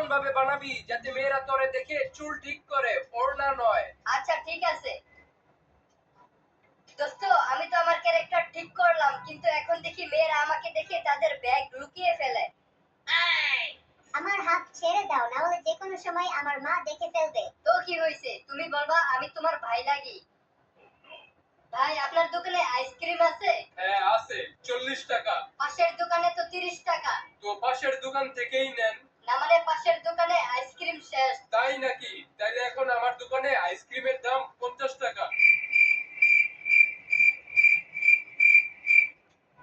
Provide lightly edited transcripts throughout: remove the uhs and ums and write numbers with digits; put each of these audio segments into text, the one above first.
এমন ভাবে বানাবি যাতে মেয়েরা তোরে দেখে চুল ঠিক করে, ওড়না নয়। আচ্ছা ঠিক আছে দোস্ত, আমি তো আমার ক্যারেক্টার ঠিক করলাম, কিন্তু এখন দেখি মেয়েরা আমাকে দেখে তাদের ব্যাগ লুকিয়ে ফেলে। আমার হাত ছেড়ে দাও, না হলে যে কোনো সময় আমার মা দেখে ফেলবে। তো কি হয়েছে, তুমি বলবা আমি তোমার ভাই লাগি। ভাই আপনার দোকানে আইসক্রিম আছে? হ্যাঁ আছে, 40 টাকা। পাশের দোকানে তো 30 টাকা। তো পাশের দোকান থেকেই নেন। না মানে পাশের দোকানে আইসক্রিম শেষ। তাই নাকি? তাইলে এখন আমার দোকানে আইসক্রিমের দাম 50 টাকা।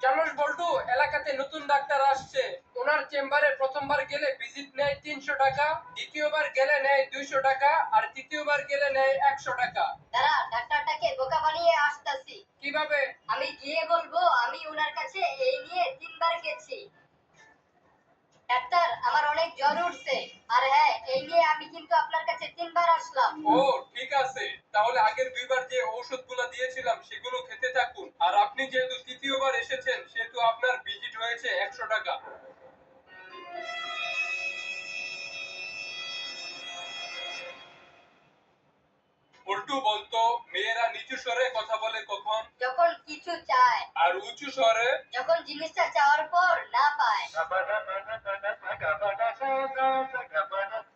জানোস বল্টু, এলাকাতে নতুন ডাক্তার আসছে। ওনার চেম্বারে প্রথমবার গেলে ভিজিট নেয় 300 টাকা, দ্বিতীয়বার গেলে নেয় 200 টাকা, আর তৃতীয়বার গেলে নেয় 100 টাকা। দাঁড়া, ডাক্তারটাকে বোকা বানিয়ে আসতাছি। কিভাবে? আমি গিয়ে বলবো আমি ওনার কাছে এই নিয়ে 3বার গেছি। ডাক্তার, আমার অনেক জ্বর উঠছে, আর হ্যাঁ এই নিয়ে আমি কিন্তু আপনার কাছে 3বার আসলাম। ও ঠিক আছে, তাহলে আগের দুইবার যে ঔষধগুলো দিয়েছিলাম সেগুলো খেতে থাকুন। আর আপনি যেহেতু তৃতীয়বার এসেছেন সেহেতু আপনার ভিজিট হয়েছে 100 টাকা। উল্টু বলতো, মেয়েরা নিচু স্বরে কথা বলে কখন? যখন কিছু চায়। আর উঁচু স্বরে? যখন জিনিসটা চাওয়ার পর না পায়।